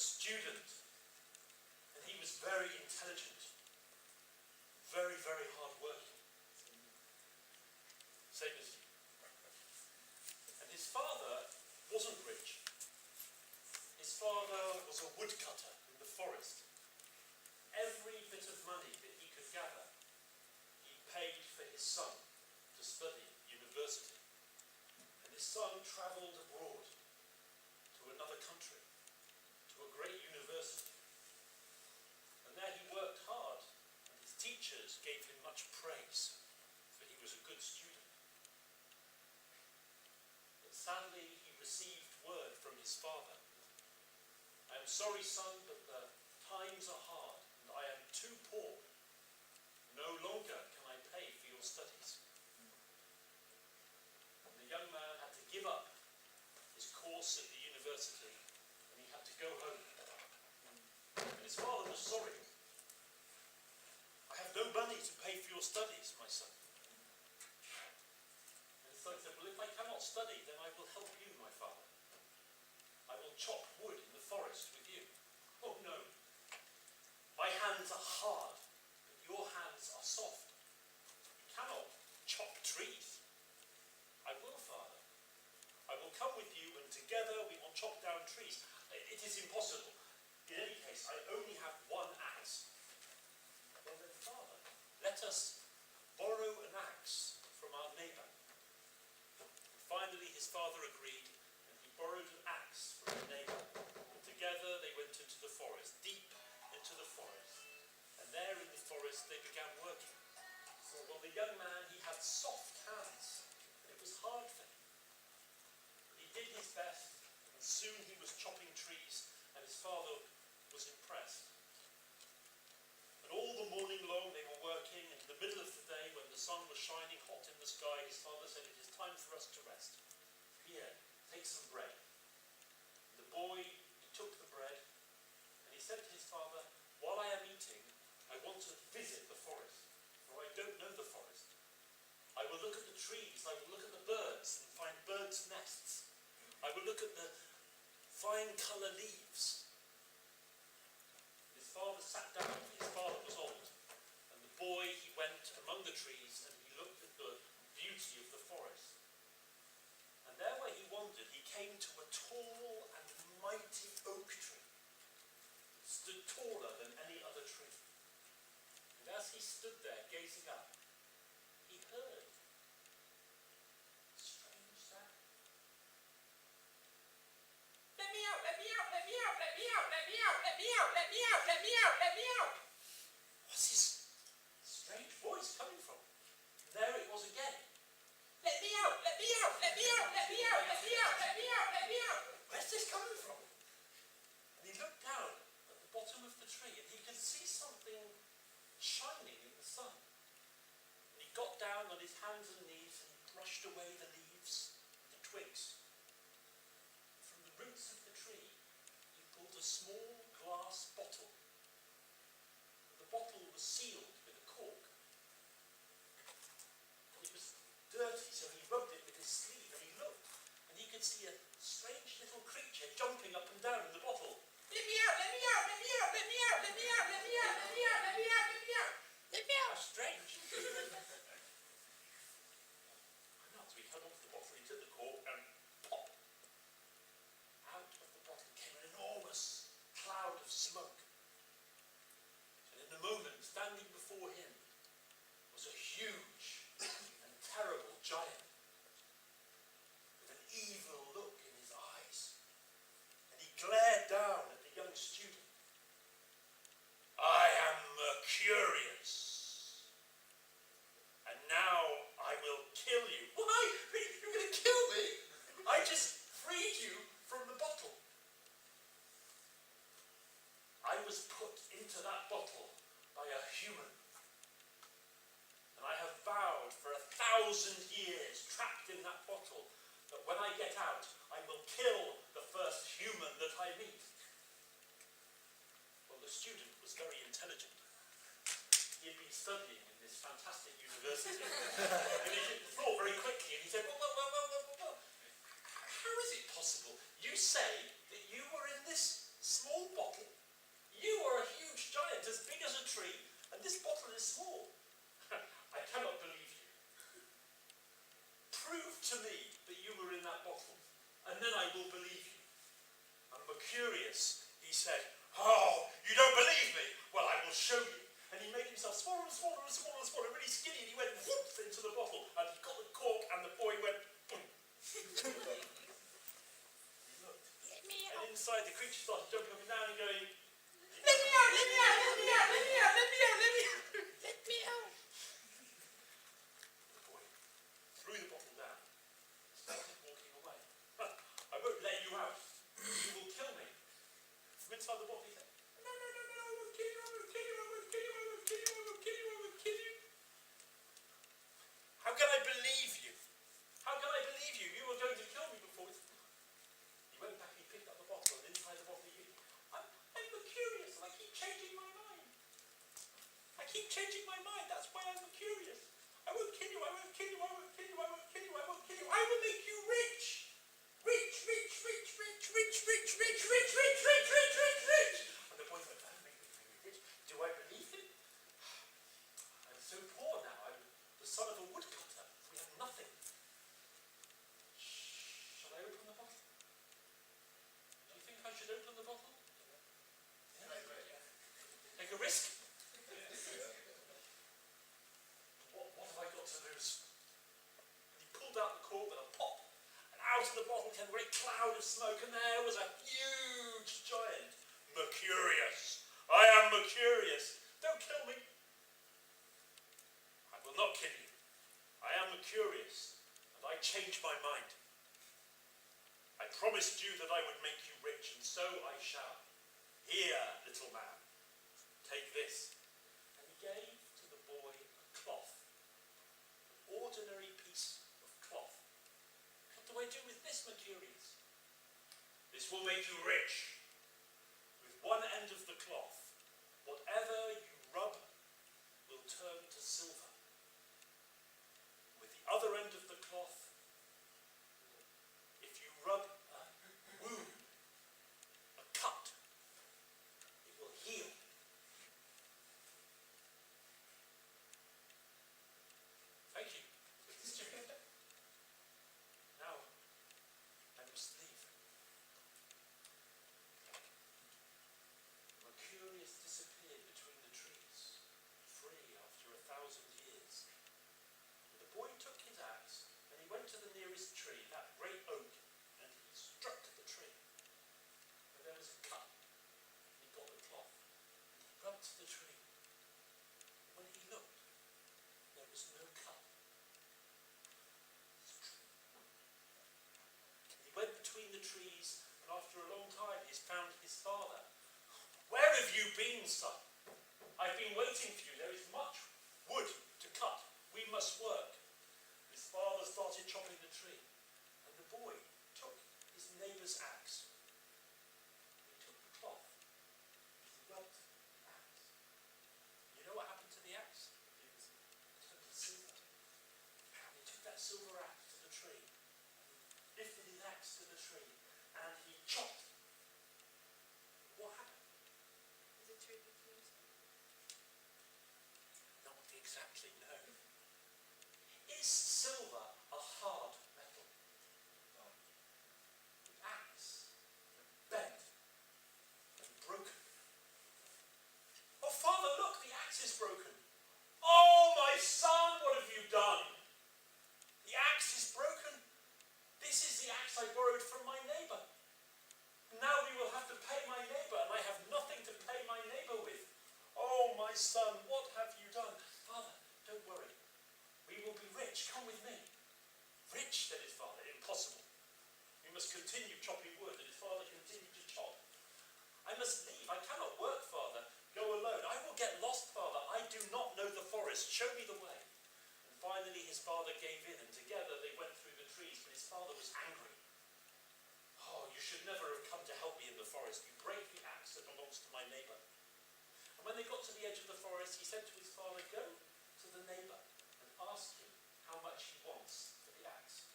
student, and he was very intelligent, very, very hard working. Same as you. And his father wasn't rich. His father was a woodcutter in the forest. Every bit of money that he could gather, he paid for his son to study at university. And his son travelled abroad to another country, to a great university. And there he worked hard, and his teachers gave him much praise, for he was a good student. But sadly, he received word from his father. I am sorry, son, but the times are hard, and I am too poor. No longer can I pay for your studies. And the young man had to give up his course at the university, and he had to go home. And his father was sorry. I have no money to pay for your studies, my son. And his son said, well, if I cannot study, then I will help you, my father. I will chop wood in the forest with you. Oh, no. My hands are hard, but your hands are soft. You cannot chop trees. I will, father. I will come with you, and together we will chop down trees. It is impossible. In any case, I only have one axe. Well then, father, let us borrow an axe from our neighbour. And finally, his father agreed, and he borrowed an axe from a neighbour. And together they went into the forest, deep into the forest. And there in the forest they began working. Well, the young man, he had soft hands, and it was hard for him. But he did his best, and soon he was chopping trees, and his father was impressed. And all the morning long they were working, and in the middle of the day, when the sun was shining hot in the sky, his father said, it is time for us to rest. Here, take some bread. And the boy, he took the bread, and he said to his father, while I am eating, I want to visit the forest, for I don't know the forest. I will look at the trees, I will look at the birds, and find birds' nests. I will look at the fine colour leaves. His father sat down, for his father was old, and the boy, he went among the trees, and he looked at the beauty of the forest. And there where he wandered, he came to a tall and mighty oak tree. It stood taller than any other tree. And as he stood there gazing up, he heard a strange sound. Let me out, let me out, let me out, let me out, let me out, let me out, let me out, let me out, let me out. What's this strange voice coming from? And there it was again. Let me out, let me out, let me out, let me out, let me out, let me out, let me out. Where's this coming from? And he looked down at the bottom of the tree, and he could see something shining in the sun. And he got down on his hands and knees and brushed away the leaves and the twigs. From the roots of the tree, he pulled a small glass bottle. The bottle was sealed with a cork. It was dirty, so he rubbed it with his sleeve, and he looked, and he could see a strange little creature jumping up and down in the bottle. Let me out, let me out, let me out, let me out, let me out, let me out, let me out, let me out, let me out. Let me out. Strange. And as we held onto the bottle, he took the cork and pop. Out of the bottle came an enormous cloud of smoke. And in a moment, standing before him, was a huge and terrible giant with an evil look in his eyes. And he glared down at the young student. I am Mercurius, and now I will kill you. Why? You're going to kill me? I just freed you from the bottle. I was put into that bottle by a human. And I have vowed for 1,000 years trapped in that bottle that when I get out, I will kill the first human that I meet. Well, the student was very intelligent. He had been studying in this fantastic university. And he thought very quickly, and he said, well, how is it possible? You say that you were in this Small bottle? You are a huge giant, as big as a tree, and this bottle is small. I cannot believe you. Prove to me that you were in that bottle, and then I will believe you. And Mercurius, he said, "Oh, you don't believe me? Well, I will show you." And he made himself smaller and smaller and smaller and smaller, really skinny, and he went whoop into the bottle, and he got the cork, and the boy went boom. He looked. And inside, the creature started jumping up and down and going, "Let me out, let me out, let me out, let me out, let me out, let me out, let me out." The boy threw the bottle down, started walking away. "I won't let you out. You will kill me." From inside the bottle, he said, "No, no, no, no, I won't kill you, I won't kill you, I won't kill you, I won't kill you, I won't kill you, I won't kill you." "How can I believe you? How can I believe you? You were going to kill me before." He went back, he picked up the bottle, and inside the bottle he I'm curious, and I keep changing my mind. I keep changing my mind, that's why I'm curious. I won't kill you, I won't kill you, I won't kill you, I won't kill you, I won't kill you. I will make you rich. Rich, rich, rich, rich, rich, rich, rich, rich, rich, rich, rich, rich, rich. And the boy went, "Oh, make me rich. Do I believe him? I'm so poor now. I'm the son of a woodcutter. We have nothing. Shall I open the bottle? Do you think I should open the bottle? Take a risk? What have I got to lose?" And he pulled out the cork with a pop, and out of the bottle came a great cloud of smoke, and there was a huge giant. "Mercurius. I am Mercurius. Don't kill me." "I will not kill you. I am Mercurius, and I changed my mind. I promised you that I would make you rich, and so I shall. Here, little man, take this." And he gave to the boy a cloth, an ordinary piece of cloth. "What do I do with this, Mercurius?" "This will make you rich. With one end of the cloth, whatever you rub will turn to silver. With the other end of the cloth, if you rub a wound, a cut, it will heal." "Thank you." "Now, I must leave." Mercurius disappeared between the trees, free after 1,000 years. The boy took his axe, and he went to the nearest tree, that great oak, and he struck the tree. And there was a cut, and he got the cloth, and he rubbed the tree. When he looked, there was no cut. He went between the trees, and after a long time he found his father. "Where have you been, son? I've been waiting for you. There is much wood to cut. We must work." His father started chopping the tree, and the boy took his neighbour's axe. He took the cloth, he rubbed the axe. You know what happened to the axe? It turned to silver. And he took that silver axe to the tree, and he lifted his axe to the tree, and he chopped. What happened? Not exactly, no. Is silver a hard metal? The axe bent and broken. "Oh, father, look, the axe is broken." "Oh, my son, what have you done?" "The axe is broken. This is the axe I borrowed from my neighbour. Now we will have to pay my neighbour, and I have nothing to pay my neighbour with. Oh, my son, what have you done?" "Father, don't worry. We will be rich. Come with me." "Rich," said his father. "Impossible. We must continue chopping wood." And his father continued to chop. "I must leave. I cannot work, father. Go alone." "I will get lost, father. I do not know the forest. Show me the way." And finally his father gave in, and together they went through the trees, but his father was angry. "Oh, you should never have come to help me in the forest. You break the axe that belongs to my neighbour." And when they got to the edge of the forest, he said to his father, "Go to the neighbour and ask him how much he wants for the axe.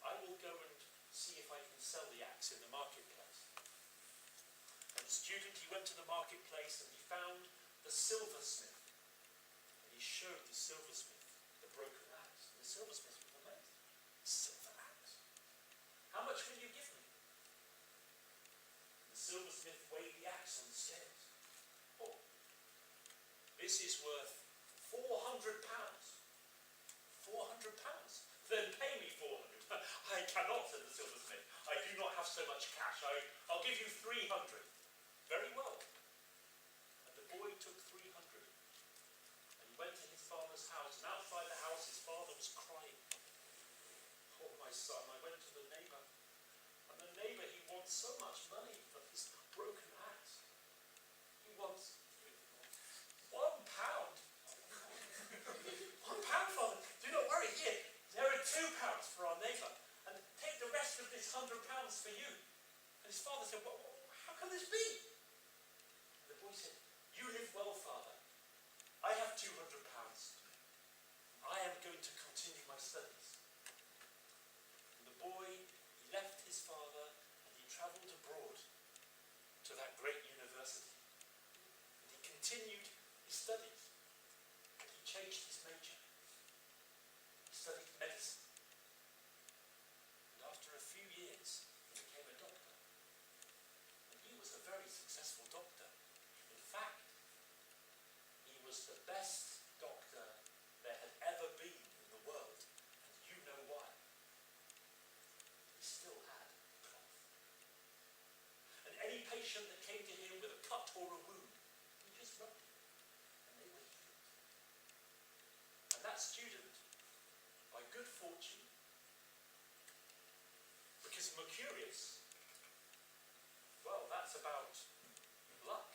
I will go and see if I can sell the axe in the marketplace." to the marketplace and he found the silversmith. And he showed the silversmith the broken axe. And the silversmith was amazed. Silver axe? How much will you give me? And the silversmith weighed the axe on the scales. Oh, this is worth £400. £400? Then pay me 400. I cannot, said the silversmith. I do not have so much cash. I'll give you 300. Very well. And the boy took 300. And he went to his father's house. And outside the house, his father was crying. Oh, my son, I went to the neighbour. And the neighbour, he wants so much money for this broken axe. He wants £1. £1, father. Do not worry. Here, there are £2 for our neighbour. And take the rest of this £100 for you. And his father said, how can this be? And the boy said, you live well, father. I have £200. I am going to continue my studies. And the boy, he left his father and he travelled abroad to that great university. And he continued his studies. And he changed his major. He studied medicine. And after a few years, he became a doctor. And he was a very successful doctor. In fact, he was the best doctor there had ever been in the world. And you know why. He still had a cloth. And any patient that came to him with a cut or a wound, he just rubbed it. And they were healed. And that student, by good fortune, because Mercurius, well, that's about luck.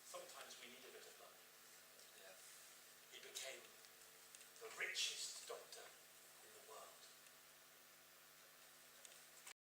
Sometimes we need a bit of luck. Yeah. He became the richest